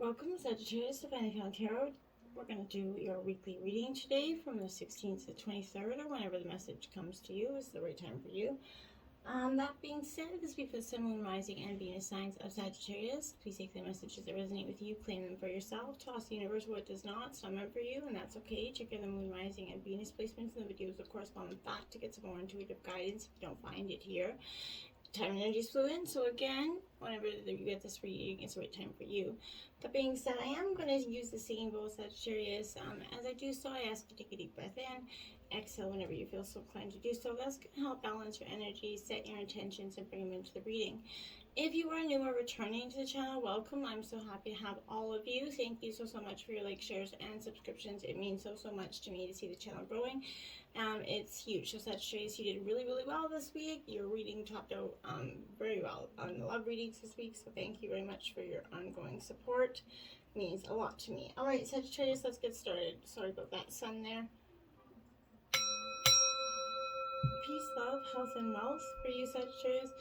Welcome, Sagittarius to Divinely Found Tarot. We're going to do your weekly reading today from the 16th to the 23rd, or whenever the message comes to you is the right time for you. That being said, this week for the Sun, Moon, Rising, and Venus signs of Sagittarius. Please take the messages that resonate with you, claim them for yourself, toss the universe what does not. It's not meant for you, and that's okay. Check in the Moon, Rising, and Venus placements in the videos that correspond with that to get some more intuitive guidance if you don't find it here. Time and energy is fluid, so again, whenever you get this reading, it's the right time for you. That being said, I am going to use the singing bowl, Sagittarius. As I do so, I ask you to take a deep breath in, exhale whenever you feel so inclined to do so. That's going to help balance your energy, set your intentions, and bring them into the reading. If you are new or returning to the channel, welcome. I'm so happy to have all of you. Thank you so much for your likes, shares, and subscriptions. It means so much to me to see the channel growing. It's huge. So Sagittarius, you did really well this week. Your reading topped out very well on the love readings this week. So thank you very much for your ongoing support. It means a lot to me. All right, Sagittarius, let's get started. Sorry about that sun there. Peace, love, health, and wealth for you, Sagittarius.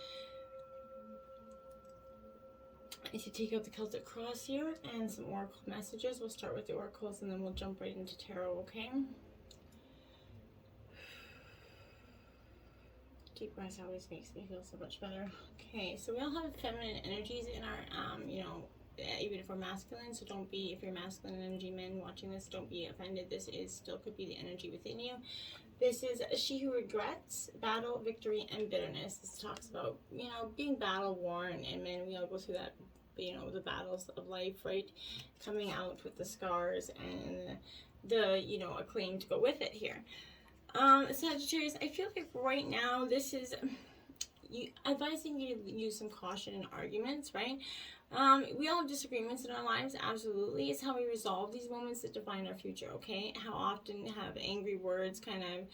I need to take out the Celtic cross here and some oracle messages. We'll start with the oracles and then we'll jump right into tarot, okay? Deep breath always makes me feel so much better. Okay, so we all have feminine energies in our, even if we're masculine, so don't be, if you're masculine energy men watching this, don't be offended. This is still could be the energy within you. This is she who regrets, battle, victory, and bitterness. This talks about, being battle worn, and men, we all go through that, the battles of life, right? Coming out with the scars and the, acclaim to go with it here. Sagittarius, I feel like right now this is advising you to use some caution in arguments, right? We all have disagreements in our lives, absolutely. It's how we resolve these moments that define our future, okay? How often have angry words kind of,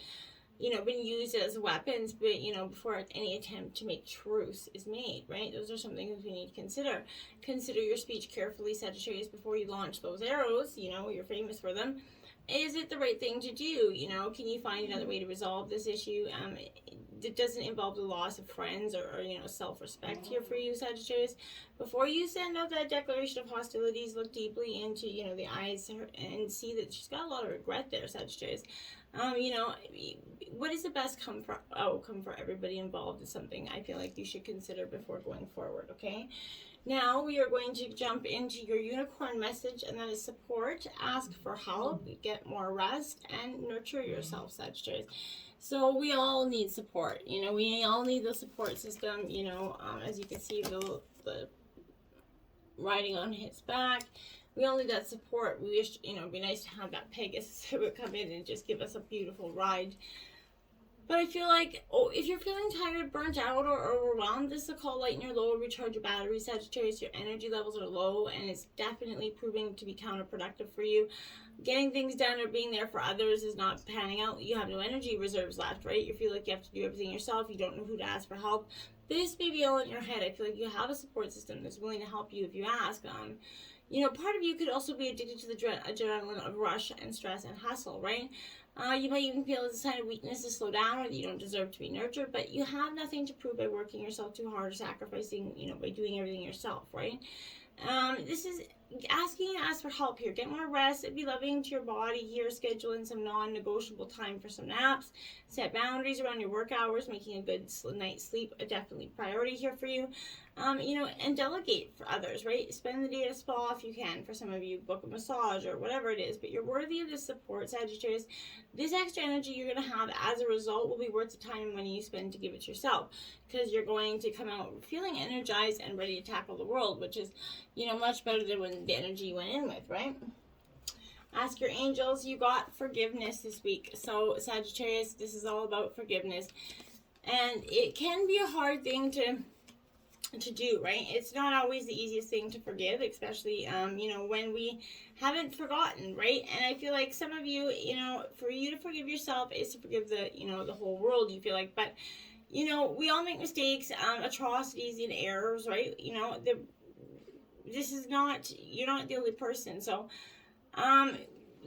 been used as weapons, but, before any attempt to make truce is made, right? Those are some things we need to consider. Consider your speech carefully, Sagittarius, before you launch those arrows. You're famous for them. Is it the right thing to do? Can you find another way to resolve this issue? It doesn't involve the loss of friends or self-respect here for you, Sagittarius. Before you send out that declaration of hostilities, look deeply into, the eyes and see that she's got a lot of regret there, Sagittarius. What is the best outcome for everybody involved is something I feel like you should consider before going forward, okay? Now we are going to jump into your unicorn message, and that is support. Ask for help, get more rest, and nurture yourself, Sagittarius. So we all need support. We all need the support system. As you can see, the riding on his back. We all need that support. We wish, it'd be nice to have that Pegasus that would come in and just give us a beautiful ride. But I feel like, if you're feeling tired, burnt out, or overwhelmed, this is a call, lighten your load, recharge your battery, Sagittarius. Your energy levels are low, and it's definitely proving to be counterproductive for you. Getting things done or being there for others is not panning out. You have no energy reserves left, right? You feel like you have to do everything yourself. You don't know who to ask for help. This may be all in your head. I feel like you have a support system that's willing to help you if you ask. Part of you could also be addicted to the adrenaline of rush and stress and hustle, right? You might even feel it's a sign of weakness to slow down, or that you don't deserve to be nurtured, but you have nothing to prove by working yourself too hard or sacrificing, by doing everything yourself, right? This is asking you to ask for help here. Get more rest, be loving to your body here, schedule in some non-negotiable time for some naps, set boundaries around your work hours, making a good night's sleep a definitely priority here for you. And delegate for others, right? Spend the day at a spa if you can. For some of you, book a massage or whatever it is, but you're worthy of this support, Sagittarius. This extra energy you're going to have as a result will be worth the time and money you spend to give it yourself, because you're going to come out feeling energized and ready to tackle the world, which is, much better than when the energy you went in with, right? Ask your angels. You got forgiveness this week. So, Sagittarius, this is all about forgiveness. And it can be a hard thing to do, right? It's not always the easiest thing to forgive, especially when we haven't forgotten, right? And I feel like some of you, for you to forgive yourself is to forgive the the whole world, you feel like. But we all make mistakes, atrocities and errors, right? This is not, you're not the only person. So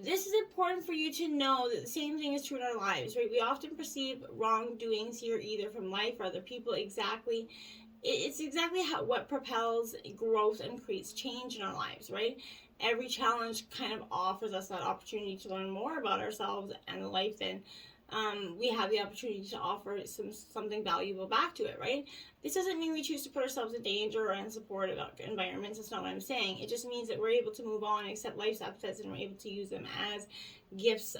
this is important for you to know that the same thing is true in our lives, right? We often perceive wrongdoings here, either from life or other people, exactly it's exactly what propels growth and creates change in our lives, right? Every challenge kind of offers us that opportunity to learn more about ourselves and the life then we have the opportunity to offer something valuable back to it, right? This doesn't mean we choose to put ourselves in danger or unsupported environments. That's not what I'm saying. It just means that we're able to move on, accept life's upsets, and we're able to use them as gifts,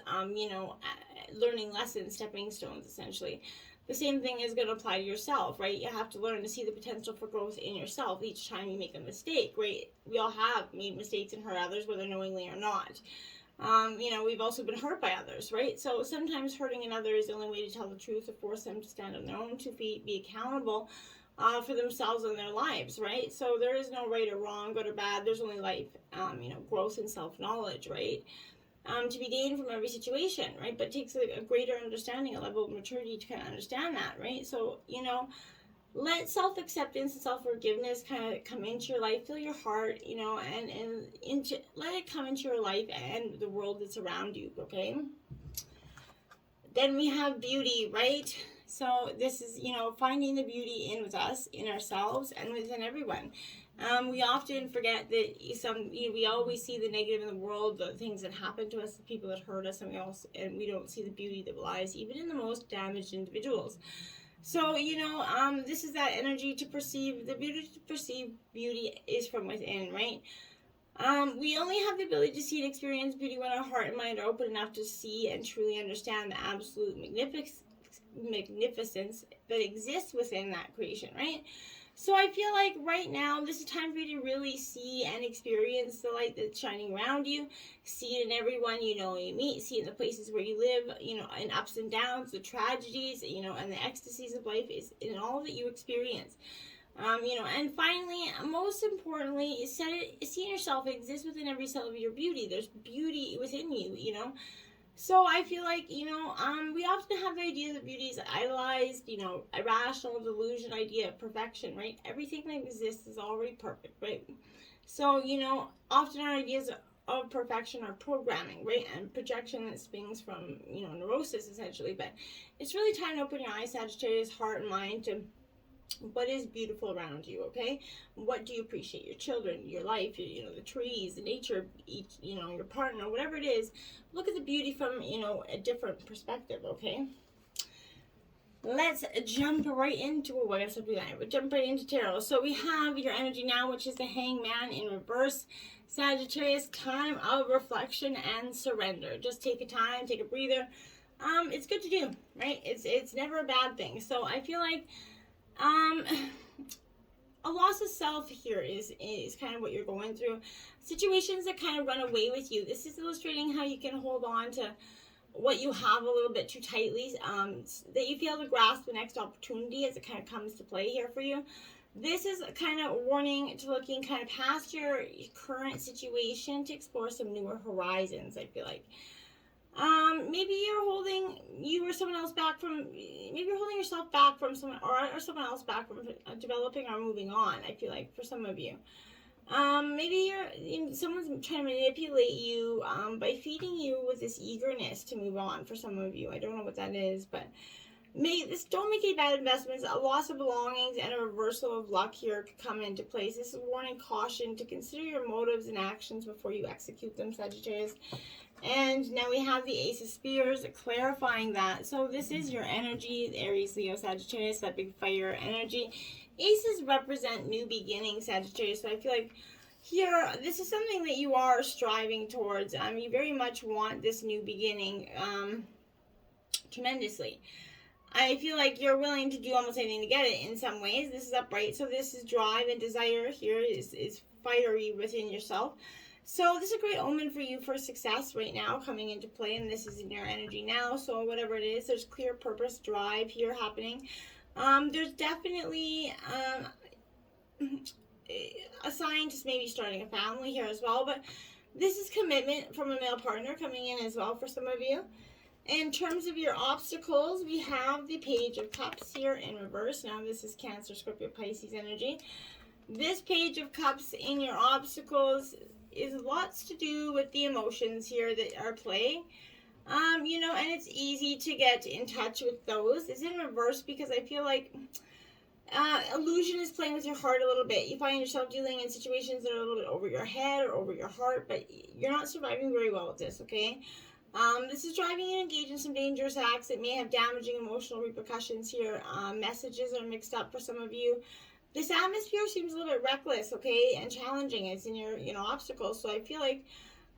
learning lessons, stepping stones, essentially. The same thing is going to apply to yourself, right? You have to learn to see the potential for growth in yourself each time you make a mistake, right? We all have made mistakes and hurt others, whether knowingly or not. We've also been hurt by others, right? So sometimes hurting another is the only way to tell the truth or force them to stand on their own, to be accountable for themselves and their lives, right? So there is no right or wrong, good or bad. There's only life, growth and self-knowledge, right? To be gained from every situation, right? But it takes a greater understanding, a level of maturity to kind of understand that, right? So, let self-acceptance and self-forgiveness kind of come into your life. Fill your heart, and let it come into your life and the world that's around you, okay? Then we have beauty, right? So this is, finding the beauty in with us, in ourselves, and within everyone. We often forget that we always see the negative in the world, the things that happen to us, the people that hurt us, and we don't see the beauty that lies even in the most damaged individuals. So, this is that energy to perceive beauty is from within, right? We only have the ability to see and experience beauty when our heart and mind are open enough to see and truly understand the absolute magnificence that exists within that creation, right? So I feel like right now, this is time for you to really see and experience the light that's shining around you. See it in everyone you meet. See it in the places where you live, in ups and downs, the tragedies, and the ecstasies of life is in all that you experience. And finally, most importantly, see yourself exist within every cell of your beauty. There's beauty within you, So I feel like, we often have the idea that beauty is idolized, irrational delusion idea of perfection, right? Everything that exists is already perfect, right? So, often our ideas of perfection are programming, right? And projection that springs from, neurosis, essentially. But it's really time to open your eyes, Sagittarius, heart and mind, to what is beautiful around you, okay? What do you appreciate? Your children, your life, the trees, the nature, your partner, whatever it is. Look at the beauty from, a different perspective, okay? Let's jump right into jump right into tarot. So we have your energy now, which is the Hangman in reverse. Sagittarius, time of reflection and surrender. Just take a time, take a breather. It's good to do, right? It's never a bad thing. So I feel like a loss of self here is kind of what you're going through. Situations that kind of run away with you. This is illustrating how you can hold on to what you have a little bit too tightly, that you fail to grasp the next opportunity as it kind of comes to play here for you. This is a kind of warning to looking kind of past your current situation to explore some newer horizons, I feel like. Maybe you're holding yourself back from someone or someone else back from developing or moving on, I feel like, for some of you. Maybe someone's trying to manipulate you by feeding you with this eagerness to move on for some of you. I don't know what that is, but don't make any bad investments. A loss of belongings and a reversal of luck here could come into place. This is a warning, caution to consider your motives and actions before you execute them, Sagittarius. And now we have the Ace of Spears clarifying that. So this is your energy, Aries, Leo, Sagittarius, that big fire energy. Aces represent new beginnings, Sagittarius. So I feel like here, this is something that you are striving towards. You very much want this new beginning tremendously. I feel like you're willing to do almost anything to get it in some ways. This is upright. So this is drive and desire here is fiery within yourself. So this is a great omen for you for success right now coming into play, and this is in your energy now. So whatever it is, there's clear purpose, drive here happening. There's definitely a sign to maybe starting a family here as well, but this is commitment from a male partner coming in as well for some of you. In terms of your obstacles, we have the Page of Cups here in reverse. Now this is Cancer, Scorpio, Pisces energy. This Page of Cups in your obstacles is lots to do with the emotions here that are playing. And it's easy to get in touch with those. It's in reverse because I feel like illusion is playing with your heart a little bit. You find yourself dealing in situations that are a little bit over your head or over your heart, but you're not surviving very well with this, okay? This is driving you to engage in some dangerous acts that may have damaging emotional repercussions here. Messages are mixed up for some of you. This atmosphere seems a little bit reckless, okay, and challenging. It's in your, obstacles. So I feel like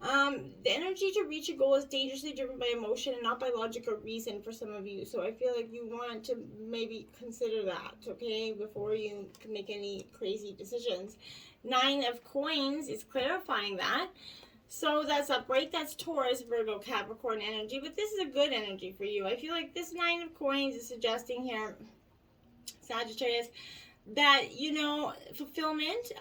the energy to reach a goal is dangerously driven by emotion and not by logic or reason for some of you. So I feel like you want to maybe consider that, okay, before you can make any crazy decisions. 9 of Coins is clarifying that. So that's upright. That's Taurus, Virgo, Capricorn energy. But this is a good energy for you. I feel like this 9 of Coins is suggesting here, Sagittarius, that, fulfillment,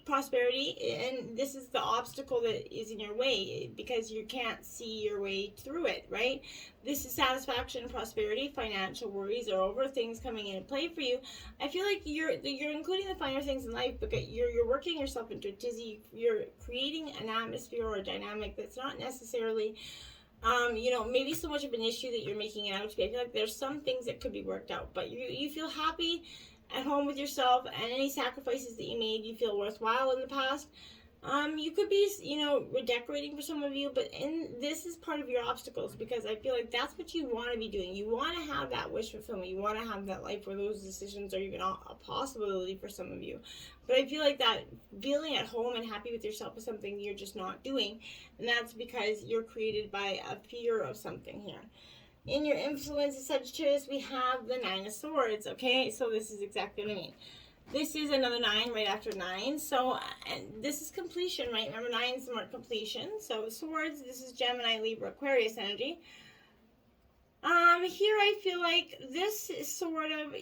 prosperity, and this is the obstacle that is in your way because you can't see your way through it, right? This is satisfaction, prosperity, financial worries are over, things coming into play for you. I feel like you're including the finer things in life, but you're working yourself into a tizzy. You're creating an atmosphere or a dynamic that's not necessarily maybe so much of an issue that you're making it out to be. I feel like there's some things that could be worked out, but you feel happy at home with yourself, and any sacrifices that you made you feel worthwhile in the past. You could be, redecorating for some of you, but this is part of your obstacles because I feel like that's what you want to be doing. You want to have that wish fulfillment. You want to have that life where those decisions are even a possibility for some of you. But I feel like that feeling at home and happy with yourself is something you're just not doing, and that's because you're created by a fear of something here. In your influence of Sagittarius, we have the 9 of Swords, okay? So this is exactly what I mean. This is another 9 right after 9. So, and this is completion, right? Remember, 9 is the mark completion. So Swords, this is Gemini, Libra, Aquarius energy. Here I feel like this is sort of...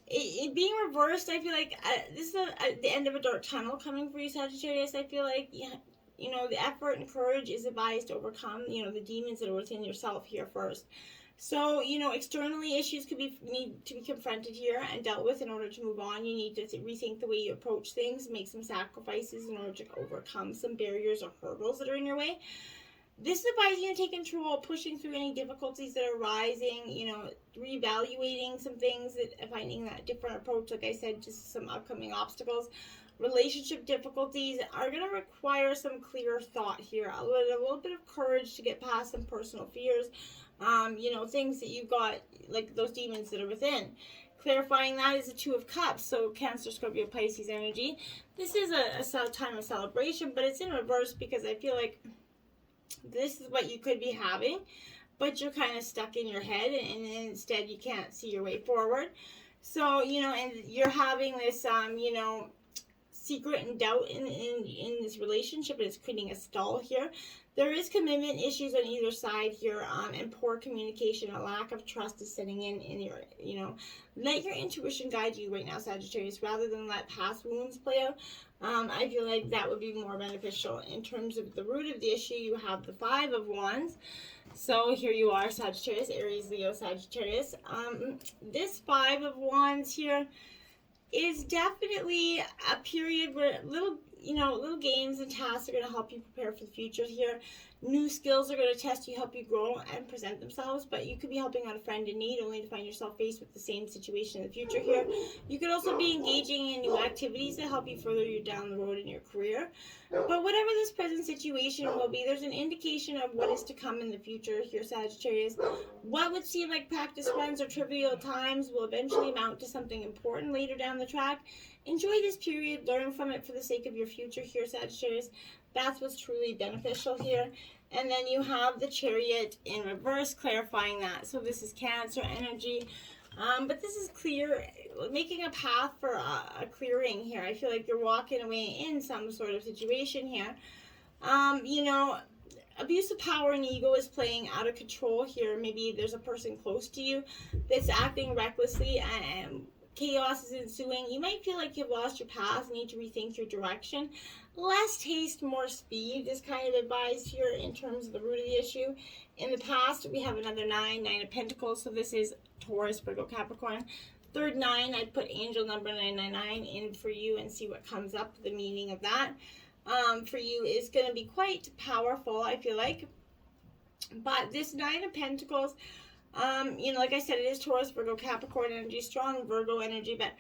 It being reversed, I feel like this is the end of a dark tunnel coming for you, Sagittarius. I feel like... the effort and courage is advised to overcome, the demons that are within yourself here first. So, externally issues need to be confronted here and dealt with in order to move on. You need to rethink the way you approach things, make some sacrifices in order to overcome some barriers or hurdles that are in your way. This is advising you to take control, pushing through any difficulties that are arising, reevaluating some things, finding that different approach, like I said, just some upcoming obstacles. Relationship difficulties are going to require some clear thought here, a little bit of courage to get past some personal fears, things that you've got, like those demons that are within. Clarifying that is the 2 of Cups, so Cancer, Scorpio, Pisces energy. This is a time of celebration, but it's in reverse because I feel like this is what you could be having, but you're kind of stuck in your head, and instead you can't see your way forward. So, and you're having this, secret and doubt in this relationship, and it's creating a stall here. There is commitment issues on either side here, and poor communication, a lack of trust is setting in your, let your intuition guide you right now, Sagittarius, rather than let past wounds play out. I feel like that would be more beneficial. In terms of the root of the issue, you have the 5 of Wands. So here you are, Sagittarius, Aries, Leo, Sagittarius. This 5 of Wands here is definitely a period where little games and tasks are going to help you prepare for the future here. New skills are going to test you, help you grow and present themselves, but you could be helping out a friend in need only to find yourself faced with the same situation in the future here. You could also be engaging in new activities that help you further you down the road in your career. But whatever this present situation will be, there's an indication of what is to come in the future here, Sagittarius. What would seem like practice runs or trivial times will eventually amount to something important later down the track. Enjoy this period, learn from it for the sake of your future here, Sagittarius. That's what's truly beneficial here. And then you have the Chariot in reverse, clarifying that. So this is Cancer energy. But this is clear, making a path for a clearing here. I feel like you're walking away in some sort of situation here. Abuse of power and ego is playing out of control here. Maybe there's a person close to you that's acting recklessly and chaos is ensuing. You might feel like you've lost your path, need to rethink your direction. Less haste, more speed is kind of advised here in terms of the root of the issue. In the past, we have another 9 of Pentacles. So this is Taurus, Virgo, Capricorn. Third 9, I'd put angel number 999 in for you and see what comes up. The meaning of that for you is going to be quite powerful, I feel like. But this 9 of Pentacles, You know, like I said, it is Taurus, Virgo, Capricorn energy, strong Virgo energy, but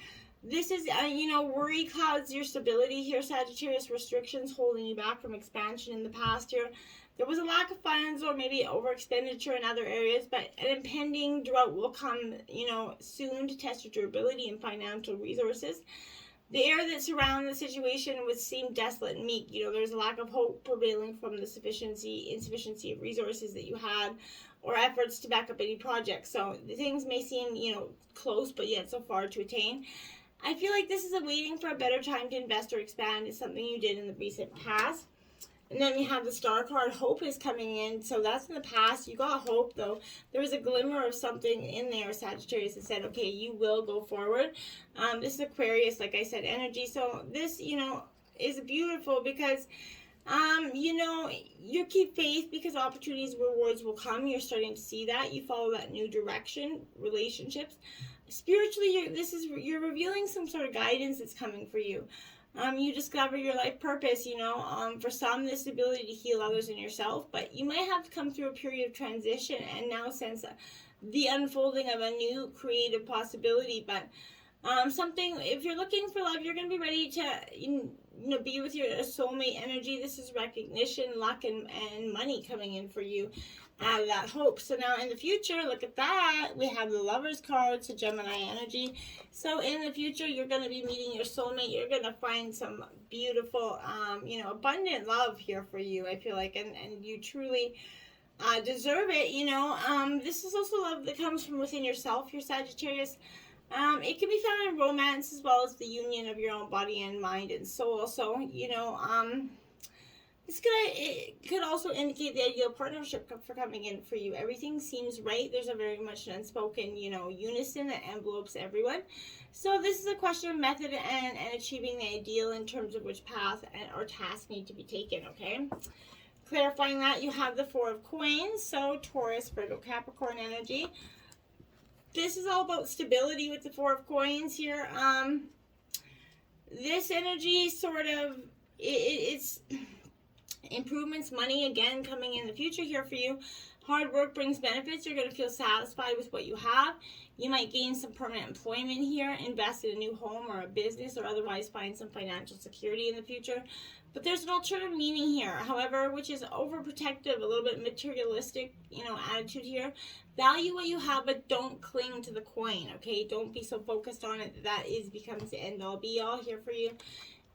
this is, you know, worry clouds your stability here, Sagittarius, restrictions holding you back from expansion in the past year. There was a lack of funds or maybe over expenditure in other areas, but an impending drought will come, you know, soon to test your durability and financial resources. The air that surrounds the situation would seem desolate and meek. You know, there's a lack of hope prevailing from the insufficiency of resources that you had or efforts to back up any project. So the things may seem, you know, close, but yet so far to attain. I feel like this is a waiting for a better time to invest or expand. It's something you did in the recent past. And then we have the star card. Hope is coming in. So that's in the past. You got hope, though. There was a glimmer of something in there, Sagittarius, that said, okay, you will go forward. This is Aquarius, like I said, energy. So this, you know, is beautiful because, you know, you keep faith because opportunities, rewards will come. You're starting to see that. You follow that new direction, relationships. Spiritually, you're revealing some sort of guidance that's coming for you. You discover your life purpose, you know. For some, this ability to heal others and yourself, but you might have to come through a period of transition and now sense the unfolding of a new creative possibility. But something, if you're looking for love, you're going to be ready to, you know, be with your soulmate energy. This is recognition, luck, and money coming in for you. Out of that hope. So now in the future, look at that. We have the Lovers card, so Gemini energy. So in the future, you're going to be meeting your soulmate. You're going to find some beautiful, you know, abundant love here for you, I feel like. And you truly deserve it, you know. This is also love that comes from within yourself, your Sagittarius. It can be found in romance as well as the union of your own body and mind and soul. So, you know, it could also indicate the ideal partnership for coming in for you. Everything seems right. There's a very much an unspoken, you know, unison that envelopes everyone. So this is a question of method and achieving the ideal in terms of which path or task need to be taken, okay? Clarifying that, you have the Four of Coins, so Taurus, Virgo, Capricorn energy. This is all about stability with the Four of Coins here. This energy sort of, it's improvements, money, again, coming in the future here for you. Hard work brings benefits. You're going to feel satisfied with what you have. You might gain some permanent employment here, invest in a new home or a business, or otherwise find some financial security in the future. But there's an alternative meaning here, however, which is overprotective, a little bit materialistic, you know, attitude here. Value what you have, but don't cling to the coin, okay? Don't be so focused on it that becomes the end-all, be-all here for you.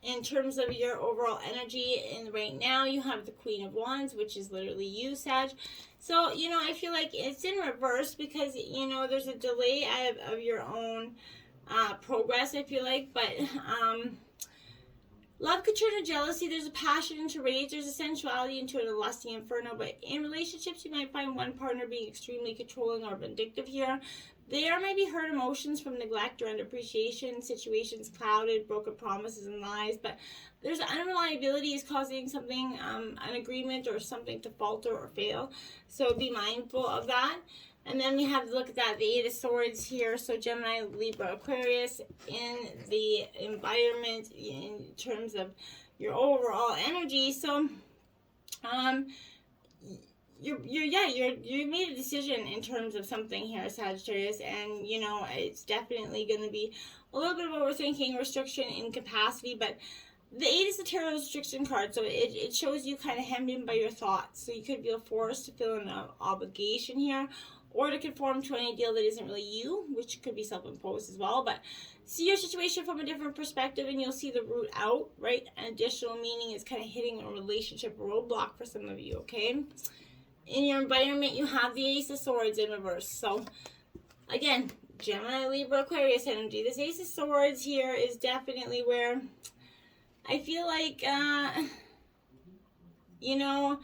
In terms of your overall energy, and right now you have the Queen of Wands, which is literally you, Sag. So, you know, I feel like it's in reverse because, you know, there's a delay of your own progress, I feel like. But love could turn to jealousy. There's a passion into rage. There's a sensuality into a lusty inferno. But in relationships, you might find one partner being extremely controlling or vindictive here. There may be hurt emotions from neglect or underappreciation, situations clouded, broken promises and lies, but there's unreliability is causing something, an agreement or something to falter or fail. So be mindful of that. And then we have to look at that, the Eight of Swords here. So Gemini, Libra, Aquarius in the environment in terms of your overall energy. So, you made a decision in terms of something here, Sagittarius, and you know it's definitely going to be a little bit of overthinking, restriction, incapacity. But the Eight is the tarot restriction card, so it shows you kind of hemmed in by your thoughts. So you could feel forced to feel an obligation here, or to conform to an ideal that isn't really you, which could be self-imposed as well. But see your situation from a different perspective, and you'll see the route out, right? An additional meaning is kind of hitting a relationship roadblock for some of you, okay? In your environment, you have the Ace of Swords in reverse. So, again, Gemini, Libra, Aquarius energy. This Ace of Swords here is definitely where I feel like, you know,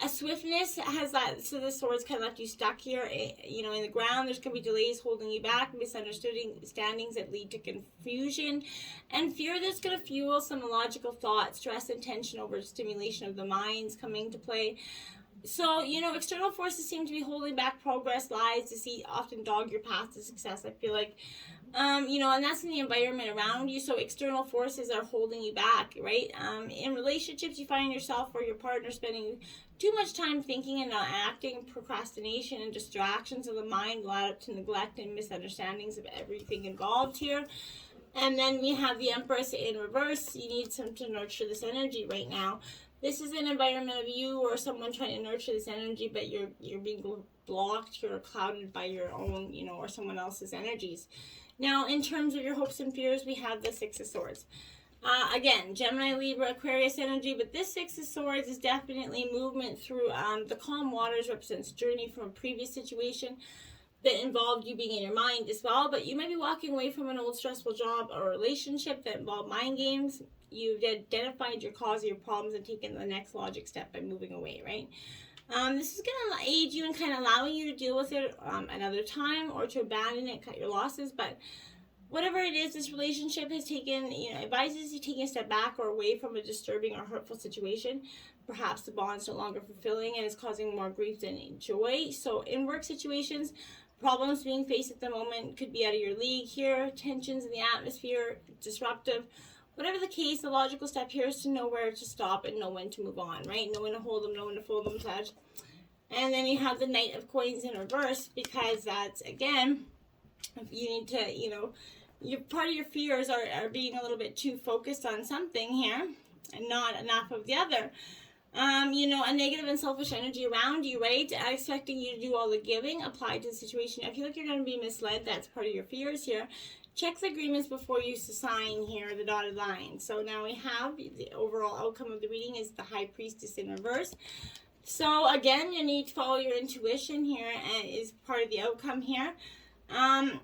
a swiftness has that. So the swords kind of left you stuck here, you know, in the ground. There's going to be delays holding you back, misunderstandings that lead to confusion, and fear that's going to fuel some illogical thoughts, stress and tension over stimulation of the minds coming to play. So, you know, external forces seem to be holding back progress, lies, deceit often dog your path to success. I feel like And that's in the environment around you. So external forces are holding you back, right? In relationships, you find yourself or your partner spending too much time thinking and not acting. Procrastination and distractions of the mind will add up to neglect and misunderstandings of everything involved here. And then we have the Empress in reverse. You need some to nurture this energy right now. This is an environment of you or someone trying to nurture this energy, but you're being blocked, you're clouded by your own, or someone else's energies. Now, in terms of your hopes and fears, we have the Six of Swords. Again, Gemini, Libra, Aquarius energy, but this Six of Swords is definitely movement through the calm waters, represents journey from a previous situation that involved you being in your mind as well, but you might be walking away from an old stressful job or relationship that involved mind games. You've identified your cause of your problems and taken the next logic step by moving away, right? This is going to aid you in kind of allowing you to deal with it another time or to abandon it, cut your losses. But whatever it is, this relationship has taken, advises you taking a step back or away from a disturbing or hurtful situation. Perhaps the bond's no longer fulfilling and is causing more grief than joy. So in work situations, problems being faced at the moment could be out of your league here. Tensions in the atmosphere, disruptive. Whatever the case, the logical step here is to know where to stop and know when to move on, right? Know when to hold them, know when to fold them, Sag. And then you have the Knight of Coins in reverse, because that's, again, you need to, part of your fears are being a little bit too focused on something here and not enough of the other. A negative and selfish energy around you, right? Expecting you to do all the giving applied to the situation. I feel like you're going to be misled. That's part of your fears here. Check the agreements before you sign here, the dotted line. So now we have the overall outcome of the reading is the High Priestess in reverse. So again, you need to follow your intuition here, and is part of the outcome here. And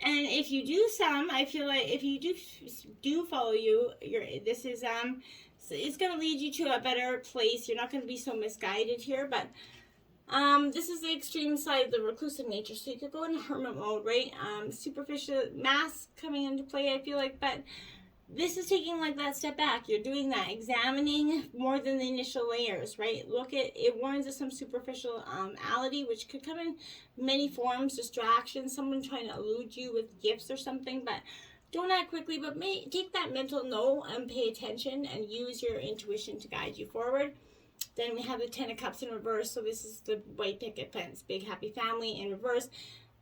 if you do I feel like if you do follow this is it's going to lead you to a better place. You're not going to be so misguided here, but this is the extreme side of the reclusive nature. So you could go in hermit mode, right? Superficial mask coming into play, I feel like, but this is taking like that step back. You're doing that, examining more than the initial layers, right? It warns of some superficiality, which could come in many forms, distractions, someone trying to elude you with gifts or something, but don't act quickly, but take that mental note and pay attention and use your intuition to guide you forward. Then we have the Ten of Cups in reverse. So this is the white picket fence, big happy family in reverse.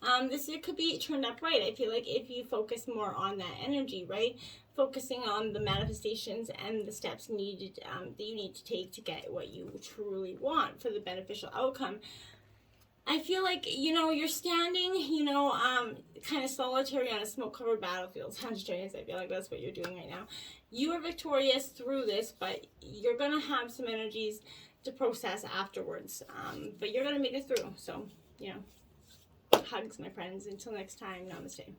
It could be turned up right. I feel like if you focus more on that energy, right? Focusing on the manifestations and the steps needed that you need to take to get what you truly want for the beneficial outcome. I feel like, you're standing, kind of solitary on a smoke-covered battlefield. Sagittarius, I feel like that's what you're doing right now. You are victorious through this, but you're going to have some energies to process afterwards. But you're going to make it through. So, hugs, my friends. Until next time, namaste.